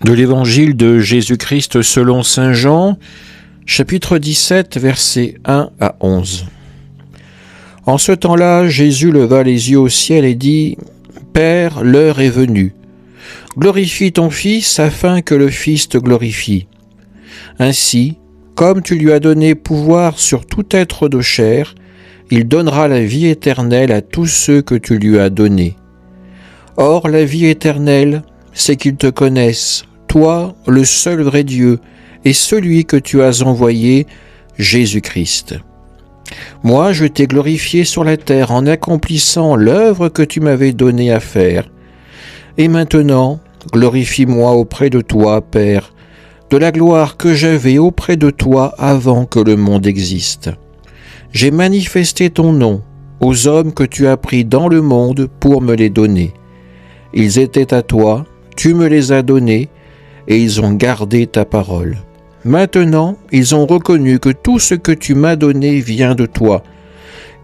De l'Évangile de Jésus-Christ selon saint Jean, chapitre 17, versets 1 à 11. En ce temps-là, Jésus leva les yeux au ciel et dit : « Père, l'heure est venue. Glorifie ton Fils afin que le Fils te glorifie. Ainsi, comme tu lui as donné pouvoir sur tout être de chair, il donnera la vie éternelle à tous ceux que tu lui as donnés. Or, la vie éternelle, c'est qu'ils te connaissent, toi, le seul vrai Dieu, et celui que tu as envoyé, Jésus-Christ. Moi, je t'ai glorifié sur la terre en accomplissant l'œuvre que tu m'avais donnée à faire. Et maintenant, glorifie-moi auprès de toi, Père, de la gloire que j'avais auprès de toi avant que le monde existe. J'ai manifesté ton nom aux hommes que tu as pris dans le monde pour me les donner. Ils étaient à toi, tu me les as donnés, et ils ont gardé ta parole. Maintenant, ils ont reconnu que tout ce que tu m'as donné vient de toi,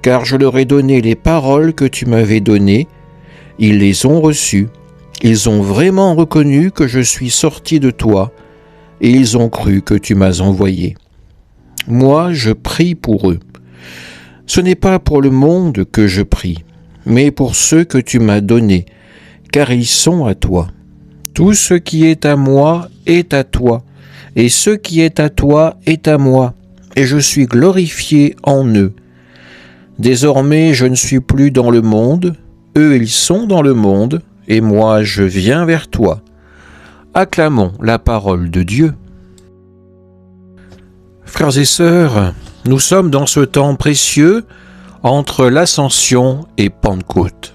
car je leur ai donné les paroles que tu m'avais données, ils les ont reçues, ils ont vraiment reconnu que je suis sorti de toi, et ils ont cru que tu m'as envoyé. Moi, je prie pour eux. Ce n'est pas pour le monde que je prie, mais pour ceux que tu m'as donnés, car ils sont à toi. Tout ce qui est à moi est à toi, et ce qui est à toi est à moi, et je suis glorifié en eux. Désormais, je ne suis plus dans le monde, eux ils sont dans le monde, et moi je viens vers toi. Acclamons la parole de Dieu. Frères et sœurs, nous sommes dans ce temps précieux entre l'Ascension et Pentecôte.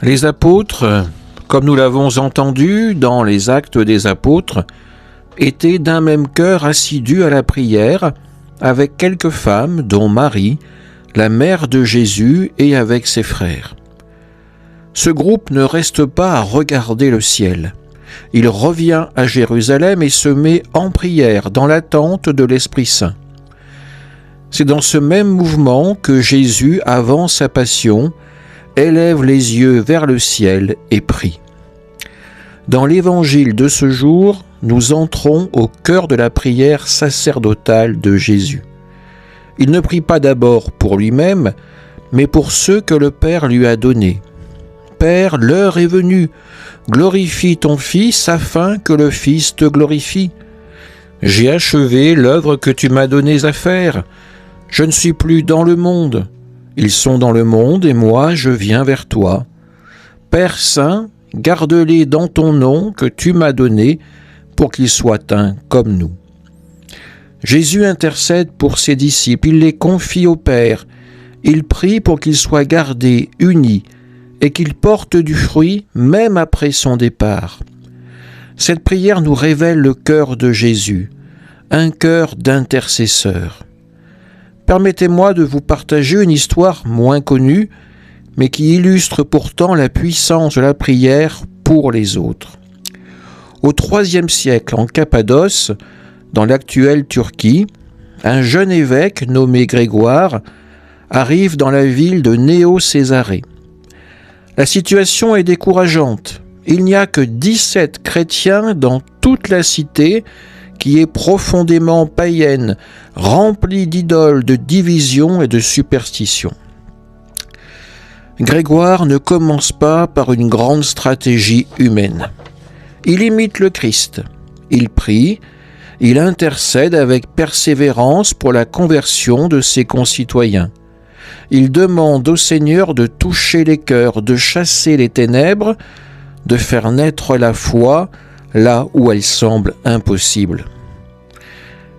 Les apôtres, comme nous l'avons entendu dans les Actes des Apôtres, étaient d'un même cœur assidus à la prière avec quelques femmes, dont Marie, la mère de Jésus, et avec ses frères. Ce groupe ne reste pas à regarder le ciel. Il revient à Jérusalem et se met en prière dans l'attente de l'Esprit Saint. C'est dans ce même mouvement que Jésus, avant sa passion, élève les yeux vers le ciel et prie. Dans l'Évangile de ce jour, nous entrons au cœur de la prière sacerdotale de Jésus. Il ne prie pas d'abord pour lui-même, mais pour ceux que le Père lui a donnés. « Père, l'heure est venue, glorifie ton Fils afin que le Fils te glorifie. J'ai achevé l'œuvre que tu m'as donnée à faire. Je ne suis plus dans le monde. Ils sont dans le monde et moi je viens vers toi. Père Saint, garde-les dans ton nom que tu m'as donné pour qu'ils soient un comme nous. » Jésus intercède pour ses disciples, il les confie au Père. Il prie pour qu'ils soient gardés, unis, et qu'ils portent du fruit même après son départ. Cette prière nous révèle le cœur de Jésus, un cœur d'intercesseur. Permettez-moi de vous partager une histoire moins connue, mais qui illustre pourtant la puissance de la prière pour les autres. Au IIIe siècle, en Cappadoce, dans l'actuelle Turquie, un jeune évêque nommé Grégoire arrive dans la ville de Néo-Césarée. La situation est décourageante. Il n'y a que 17 chrétiens dans toute la cité qui est profondément païenne, remplie d'idoles, de divisions et de superstitions. Grégoire ne commence pas par une grande stratégie humaine. Il imite le Christ. Il prie, il intercède avec persévérance pour la conversion de ses concitoyens. Il demande au Seigneur de toucher les cœurs, de chasser les ténèbres, de faire naître la foi là où elle semble impossible.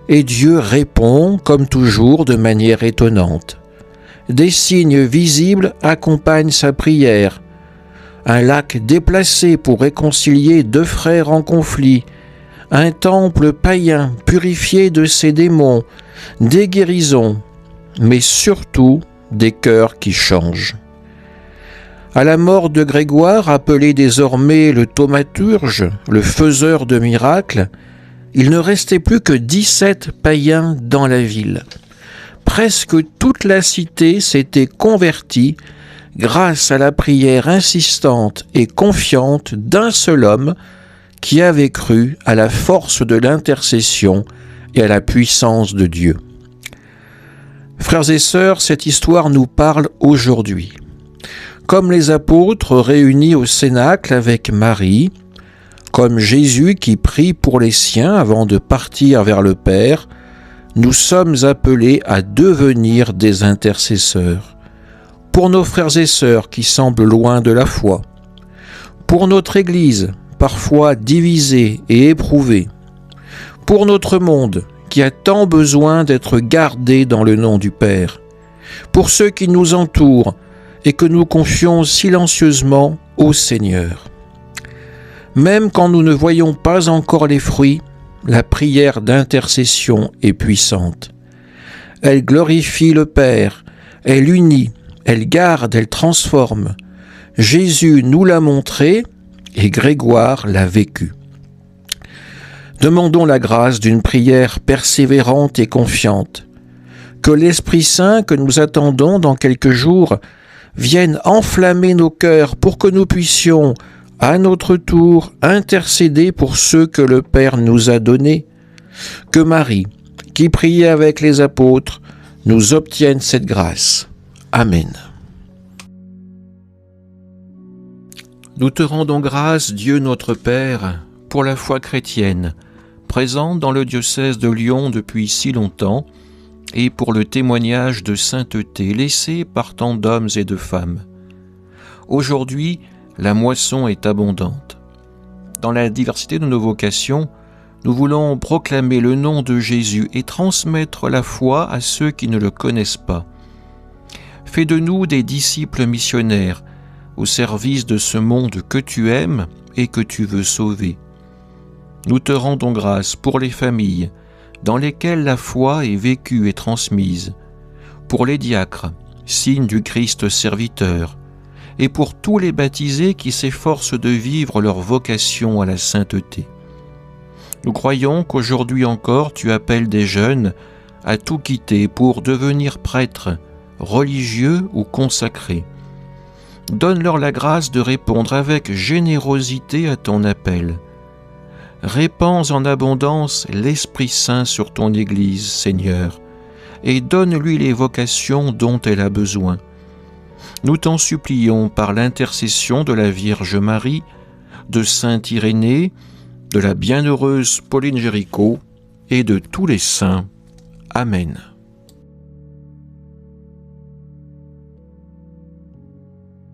Et Dieu répond, comme toujours, de manière étonnante. Des signes visibles accompagnent sa prière. Un lac déplacé pour réconcilier deux frères en conflit, un temple païen purifié de ses démons, des guérisons, mais surtout des cœurs qui changent. À la mort de Grégoire, appelé désormais le thaumaturge, le faiseur de miracles, il ne restait plus que 17 païens dans la ville. Presque toute la cité s'était convertie grâce à la prière insistante et confiante d'un seul homme qui avait cru à la force de l'intercession et à la puissance de Dieu. Frères et sœurs, cette histoire nous parle aujourd'hui. Comme les apôtres réunis au Cénacle avec Marie, comme Jésus qui prie pour les siens avant de partir vers le Père, nous sommes appelés à devenir des intercesseurs. Pour nos frères et sœurs qui semblent loin de la foi, pour notre Église, parfois divisée et éprouvée, pour notre monde qui a tant besoin d'être gardé dans le nom du Père, pour ceux qui nous entourent et que nous confions silencieusement au Seigneur. Même quand nous ne voyons pas encore les fruits, la prière d'intercession est puissante. Elle glorifie le Père, elle unit, elle garde, elle transforme. Jésus nous l'a montré et Grégoire l'a vécu. Demandons la grâce d'une prière persévérante et confiante. Que l'Esprit Saint que nous attendons dans quelques jours vienne enflammer nos cœurs pour que nous puissions, à notre tour, intercéder pour ceux que le Père nous a donnés. Que Marie, qui priait avec les apôtres, nous obtienne cette grâce. Amen. Nous te rendons grâce, Dieu notre Père, pour la foi chrétienne, présente dans le diocèse de Lyon depuis si longtemps, et pour le témoignage de sainteté laissé par tant d'hommes et de femmes. Aujourd'hui, la moisson est abondante. Dans la diversité de nos vocations, nous voulons proclamer le nom de Jésus et transmettre la foi à ceux qui ne le connaissent pas. Fais de nous des disciples missionnaires au service de ce monde que tu aimes et que tu veux sauver. Nous te rendons grâce pour les familles dans lesquelles la foi est vécue et transmise, pour les diacres, signe du Christ serviteur, et pour tous les baptisés qui s'efforcent de vivre leur vocation à la sainteté. Nous croyons qu'aujourd'hui encore tu appelles des jeunes à tout quitter pour devenir prêtres, religieux ou consacrés. Donne-leur la grâce de répondre avec générosité à ton appel. Répands en abondance l'Esprit Saint sur ton Église, Seigneur, et donne-lui les vocations dont elle a besoin. Nous t'en supplions par l'intercession de la Vierge Marie, de saint Irénée, de la bienheureuse Pauline Géricault et de tous les saints. Amen.